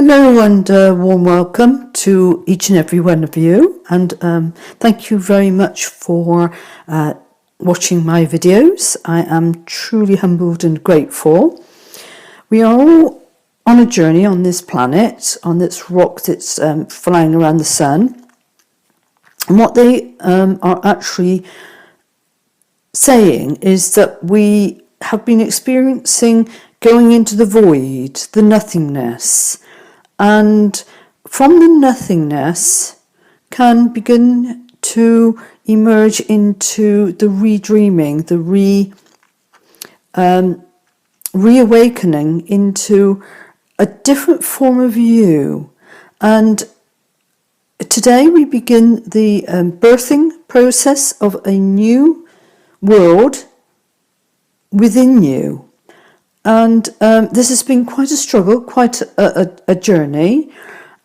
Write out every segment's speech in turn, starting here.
Hello and warm welcome to each and every one of you, and thank you very much for watching my videos. I am truly humbled and grateful. We are all on a journey on this planet, on this rock that's flying around the sun, and what they are actually saying is that we have been experiencing going into the void, the nothingness. And from the nothingness can begin to emerge into the redreaming, the reawakening into a different form of you. And today we begin the birthing process of a new world within you. And this has been quite a struggle, quite a journey.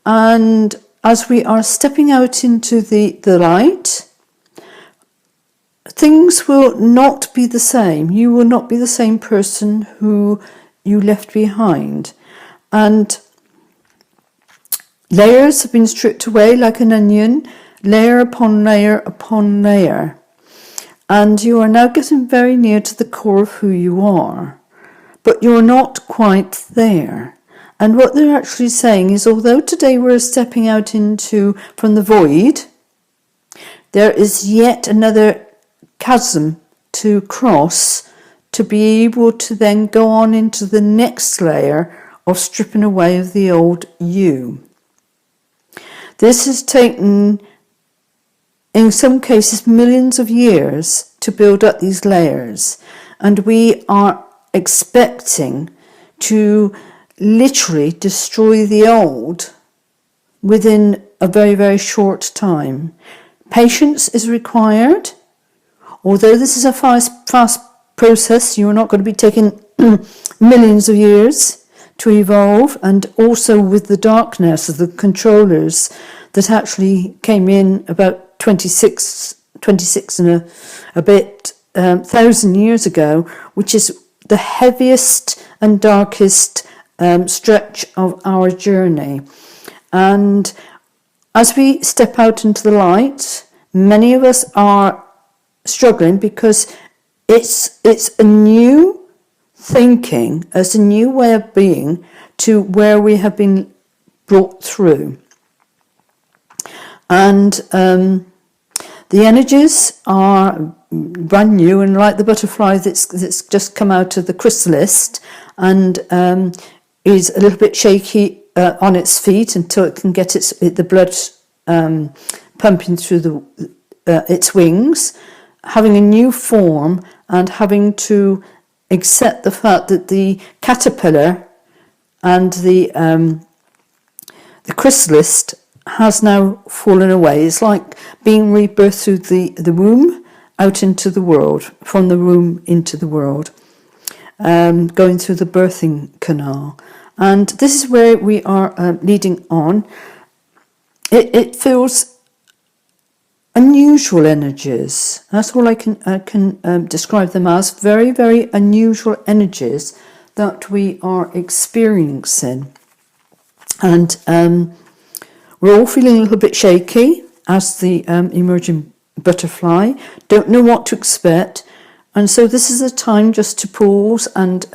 And as we are stepping out into the light, things will not be the same. You will not be the same person who you left behind. And layers have been stripped away like an onion, layer upon layer upon layer. And you are now getting very near to the core of who you are. But you're not quite there. And what they're actually saying is, although today we're stepping out from the void, there is yet another chasm to cross to be able to then go on into the next layer of stripping away of the old you. This has taken, in some cases, millions of years to build up these layers. And we are expecting to literally destroy the old within a very, very short time. Patience is required. Although this is a fast process, you're not going to be taking millions of years to evolve, and also with the darkness of the controllers that actually came in about 26 and a bit thousand years ago, which is the heaviest and darkest stretch of our journey. And as we step out into the light, many of us are struggling because it's a new thinking, it's a new way of being to where we have been brought through. And the energies are brand new and like the butterfly that's just come out of the chrysalis and is a little bit shaky on its feet until it can get the blood pumping through its wings, having a new form and having to accept the fact that the caterpillar and the chrysalis has now fallen away. It's like being rebirthed through the womb out into the world, from the womb into the world, going through the birthing canal. And this is where we are leading on. It feels unusual energies. That's all I can describe them as. Very, very unusual energies that we are experiencing. And we're all feeling a little bit shaky as the emerging butterfly, don't know what to expect. And so this is a time just to pause and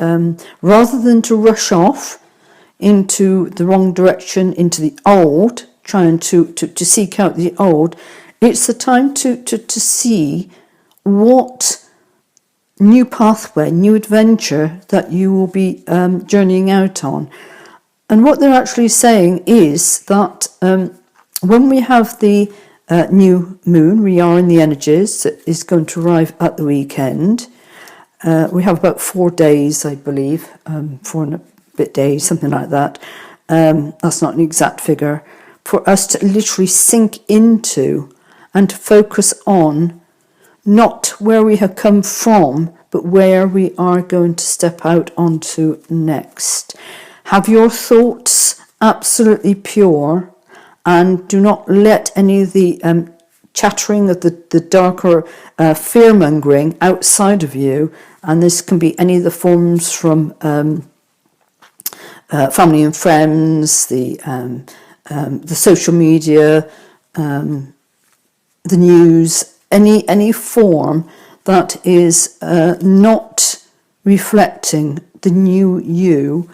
rather than to rush off into the wrong direction, into the old, trying to seek out the old, it's the time to see what new pathway, new adventure that you will be journeying out on. And what they're actually saying is that when we have the new moon, we are in the energies that is going to arrive at the weekend. We have about 4 days, I believe, 4 and a bit days, something like that. That's not an exact figure. For us to literally sink into and to focus on not where we have come from, but where we are going to step out onto next. Have your thoughts absolutely pure, and do not let any of the chattering of the darker fear-mongering outside of you, and this can be any of the forms from family and friends, the social media, the news, any form that is not reflecting the new you,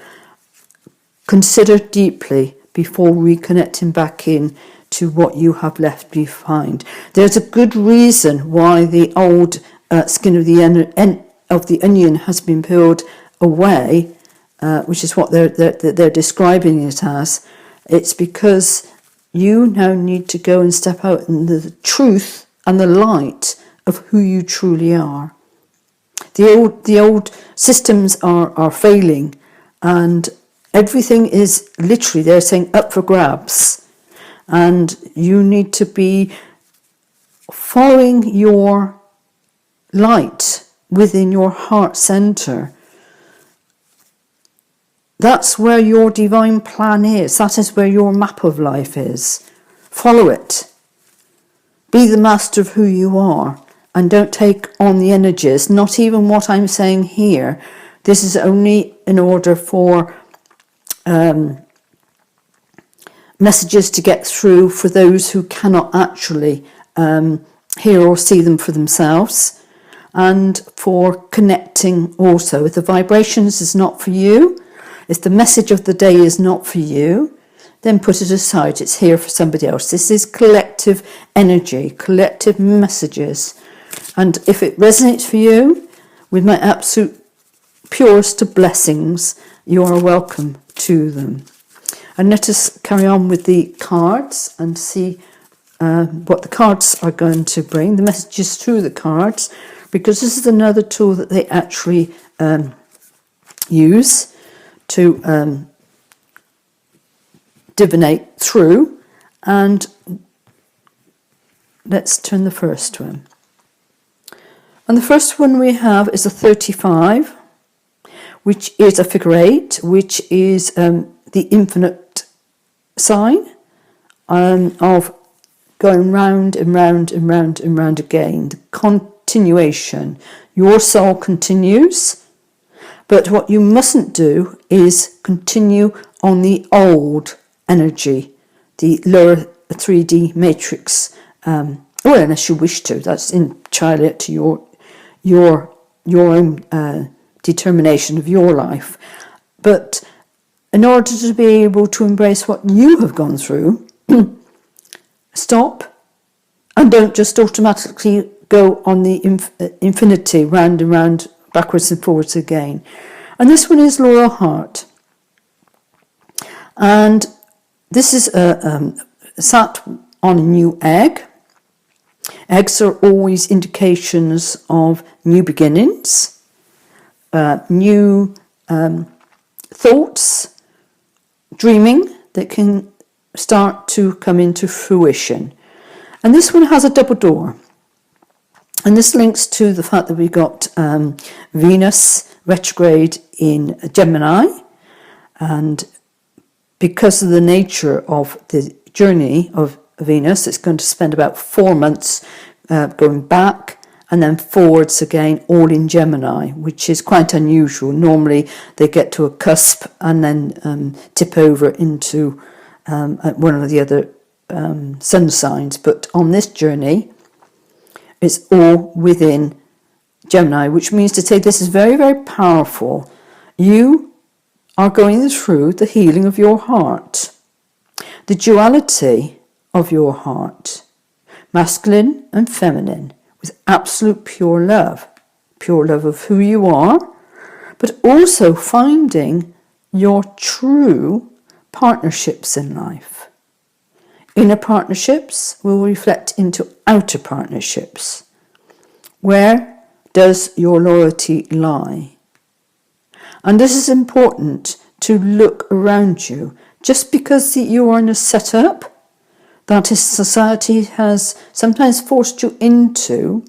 consider deeply before reconnecting back in to what you have left behind. There's a good reason why the old skin of the onion has been peeled away, which is what they're describing it as. It's because you now need to go and step out in the truth and the light of who you truly are. The old systems are failing, and everything is literally, they're saying, up for grabs. And you need to be following your light within your heart center. That's where your divine plan is. That is where your map of life is. Follow it. Be the master of who you are, and don't take on the energies, not even what I'm saying here. This is only in order for messages to get through for those who cannot actually hear or see them for themselves, and for connecting also. If the vibrations is not for you, if the message of the day is not for you, then put it aside. It's here for somebody else. This is collective energy, collective messages. And if it resonates for you, with my absolute purest of blessings, you are welcome to them. And let us carry on with the cards and see what the cards are going to bring, the messages through the cards, because this is another tool that they actually use to divinate through. And let's turn the first one. And the first one we have is a 35, which is a figure 8, which is the infinite sign of going round and round and round and round again. The continuation. Your soul continues, but what you mustn't do is continue on the old energy, the lower 3D matrix, or unless you wish to. That's entirely up to your own determination of your life. But in order to be able to embrace what you have gone through, stop and don't just automatically go on the infinity, round and round, backwards and forwards again. And this one is Laurel Heart. And this is sat on a new egg. Eggs are always indications of new beginnings, new thoughts, dreaming that can start to come into fruition. And this one has a double door. And this links to the fact that we got Venus retrograde in Gemini. And because of the nature of the journey of Venus, it's going to spend about 4 months going back and then forwards again, all in Gemini, which is quite unusual. Normally they get to a cusp and then tip over into one of the other sun signs. But on this journey, it's all within Gemini, which means to say this is very, very powerful. You are going through the healing of your heart, the duality of your heart, masculine and feminine, with absolute pure love of who you are, but also finding your true partnerships in life. Inner partnerships will reflect into outer partnerships. Where does your loyalty lie? And this is important to look around you. Just because you are in a setup that society has sometimes forced you into,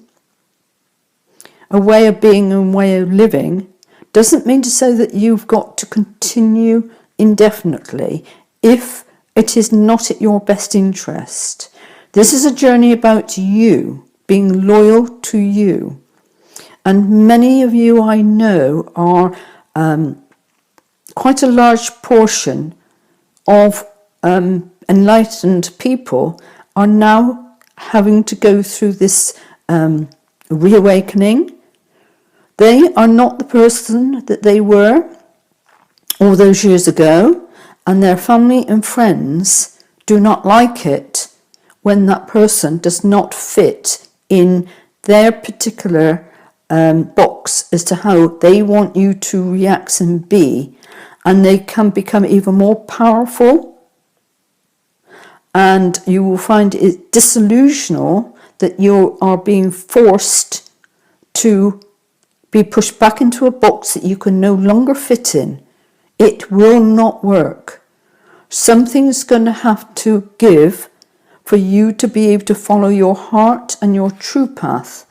a way of being and way of living, doesn't mean to say that you've got to continue indefinitely if it is not at your best interest. This is a journey about you, being loyal to you. And many of you I know are quite a large portion of enlightened people are now having to go through this reawakening. They are not the person that they were all those years ago, and their family and friends do not like it when that person does not fit in their particular box as to how they want you to react and be, and they can become even more powerful, and you will find it disillusional that you are being forced to be pushed back into a box that you can no longer fit in. It will not work. Something's going to have to give for you to be able to follow your heart and your true path.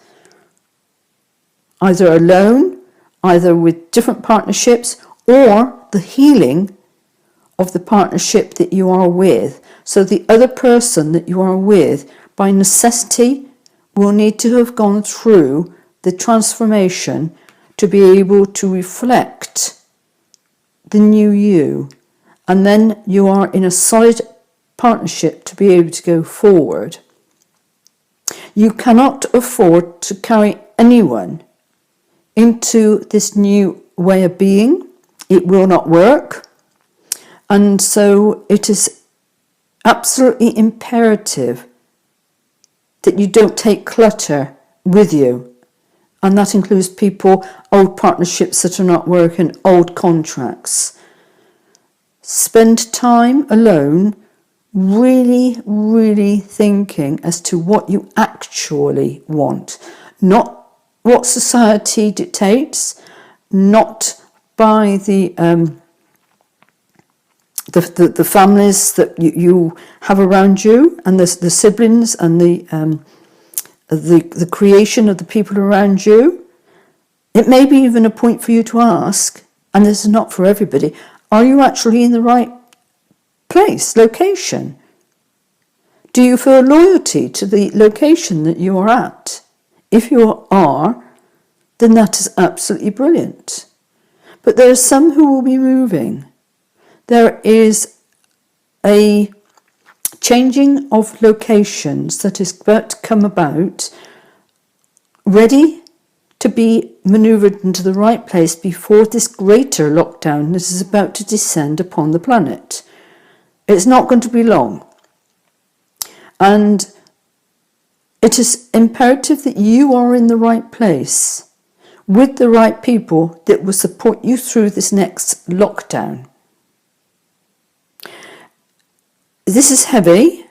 Either alone, either with different partnerships, or the healing of the partnership that you are with. So the other person that you are with, by necessity, will need to have gone through the transformation to be able to reflect the new you. And then you are in a solid partnership to be able to go forward. You cannot afford to carry anyone into this new way of being. It will not work. And so it is absolutely imperative that you don't take clutter with you. And that includes people, old partnerships that are not working, old contracts. Spend time alone really, really thinking as to what you actually want. Not what society dictates, not by the families that you have around you, and the siblings, and the creation of the people around you. It may be even a point for you to ask, and this is not for everybody, are you actually in the right place, location? Do you feel loyalty to the location that you are at? If you are, then that is absolutely brilliant. But there are some who will be moving. There is a changing of locations that is about to come about, ready to be manoeuvred into the right place before this greater lockdown that is about to descend upon the planet. It's not going to be long. And it is imperative that you are in the right place with the right people that will support you through this next lockdown. This is heavy.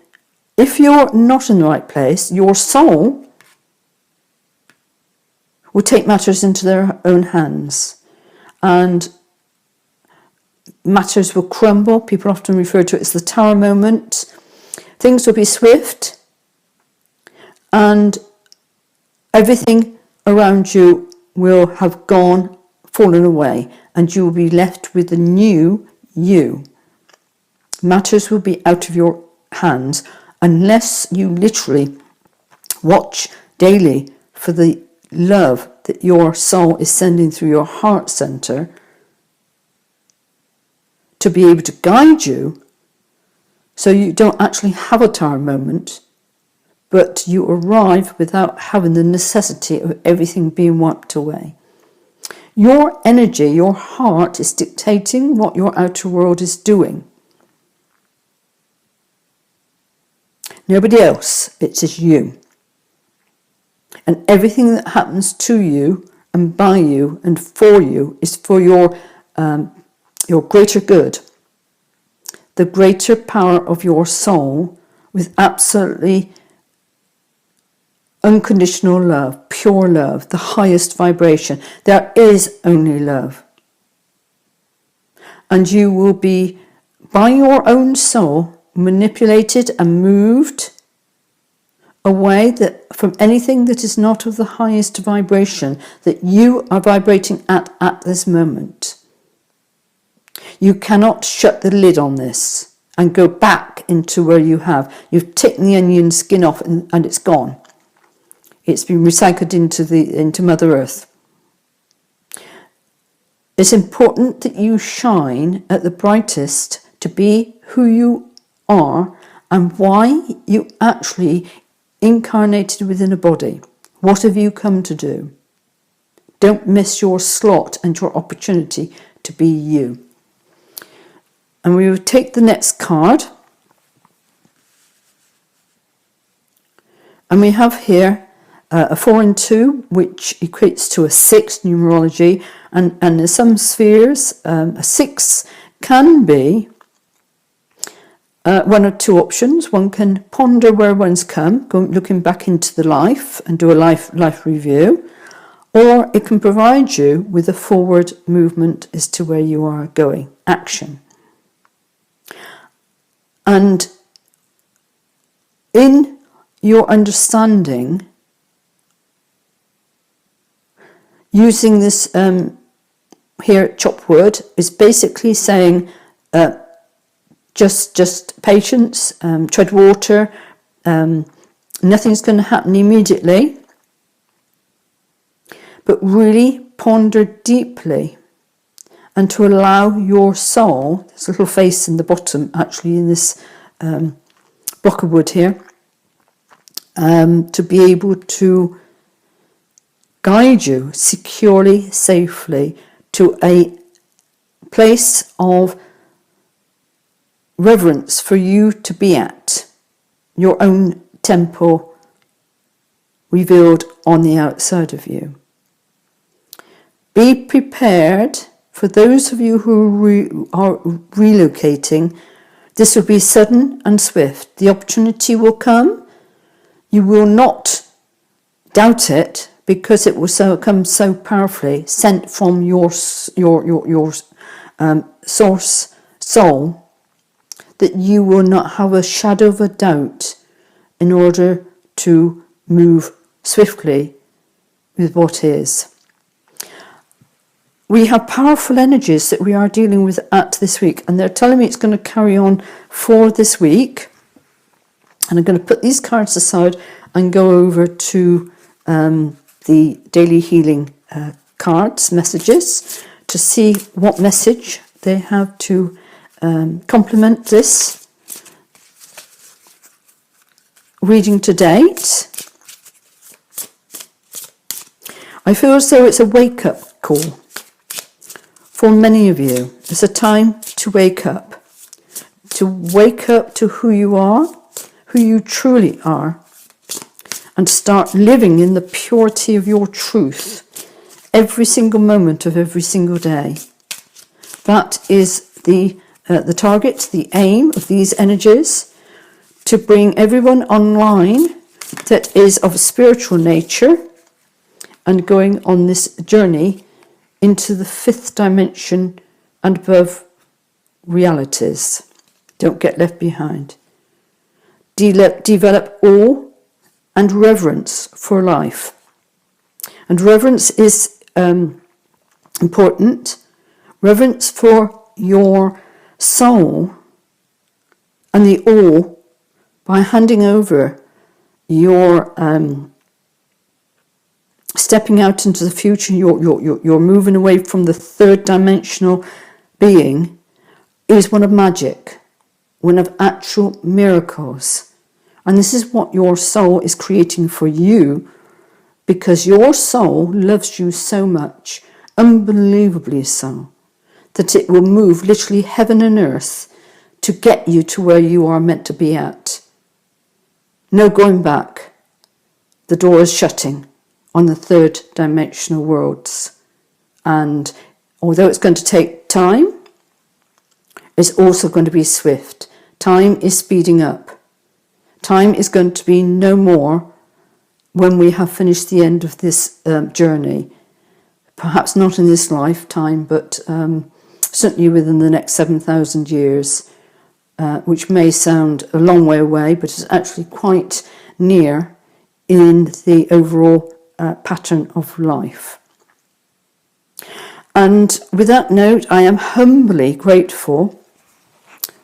If you're not in the right place, your soul will take matters into their own hands, and matters will crumble. People often refer to it as the tower moment. Things will be swift, and everything around you will have fallen away, and you will be left with the new you. Matters will be out of your hands unless you literally watch daily for the love that your soul is sending through your heart center to be able to guide you, so you don't actually have a tower moment, but you arrive without having the necessity of everything being wiped away. Your energy, your heart, is dictating what your outer world is doing. Nobody else, it is you. And everything that happens to you and by you and for you is for your greater good. The greater power of your soul, with absolutely unconditional love, pure love, the highest vibration. There is only love. And you will be, by your own soul, manipulated and moved away from anything that is not of the highest vibration that you are vibrating at this moment. You cannot shut the lid on this and go back into where you've taken the onion skin off and it's gone. It's been recycled into Mother Earth. It's important that you shine at the brightest to be who you are and why you actually incarnated within a body. What have you come to do? Don't miss your slot and your opportunity to be you. And we will take the next card. And we have here a 4 and 2, which equates to a 6 numerology. And in some spheres, a 6 can be one or two options. One can ponder where one's come, looking back into the life and do a life review. Or it can provide you with a forward movement as to where you are going, action. And in your understanding, using this here at Chopwood is basically saying just patience, tread water, nothing's going to happen immediately, but really ponder deeply and to allow your soul, this little face in the bottom, actually in this block of wood here, to be able to guide you securely, safely to a place of reverence for you to be at, your own temple revealed on the outside of you. Be prepared for those of you who are relocating. This will be sudden and swift. The opportunity will come. You will not doubt it because it will come so powerfully, sent from your source soul, that you will not have a shadow of a doubt in order to move swiftly with what is. We have powerful energies that we are dealing with at this week, and they're telling me it's going to carry on for this week. And I'm going to put these cards aside and go over to the daily healing cards, messages, to see what message they have to complement this reading to date. I feel as though it's a wake-up call. For many of you, it's a time to wake up to who you are, who you truly are, and start living in the purity of your truth every single moment of every single day. That is the target, the aim of these energies, to bring everyone online that is of a spiritual nature and going on this journey into the 5th dimension and above realities. Don't get left behind. Develop awe and reverence for life. And reverence is important. Reverence for your soul and the awe by handing over your stepping out into the future, you're moving away from the 3rd dimensional being, is one of magic, one of actual miracles. And this is what your soul is creating for you, because your soul loves you so much, unbelievably so, that it will move literally heaven and earth to get you to where you are meant to be at. No going back. The door is shutting on the 3rd dimensional worlds. And although it's going to take time, it's also going to be swift. Time is speeding up. Time is going to be no more when we have finished the end of this journey. Perhaps not in this lifetime, but certainly within the next 7,000 years, which may sound a long way away, but is actually quite near in the overall pattern of life. And with that note, I am humbly grateful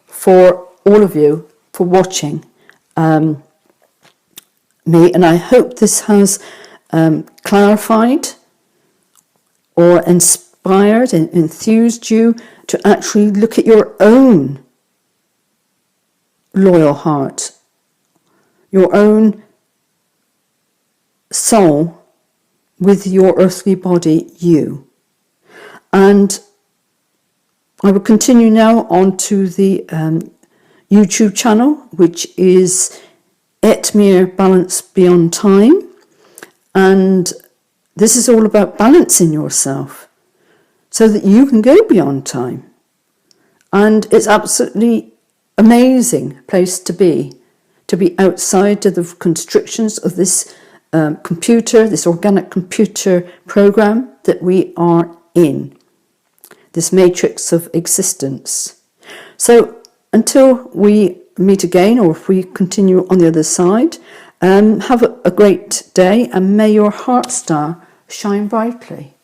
for all of you for watching me, and I hope this has clarified or inspired and enthused you to actually look at your own loyal heart, your own soul with your earthly body, you. And I will continue now on to the YouTube channel, which is Etmir Balance Beyond Time. And this is all about balancing yourself so that you can go beyond time. And it's absolutely amazing place to be outside of the constrictions of this computer, this organic computer program that we are in, this matrix of existence. So until we meet again, or if we continue on the other side, have a great day, and may your heart star shine brightly.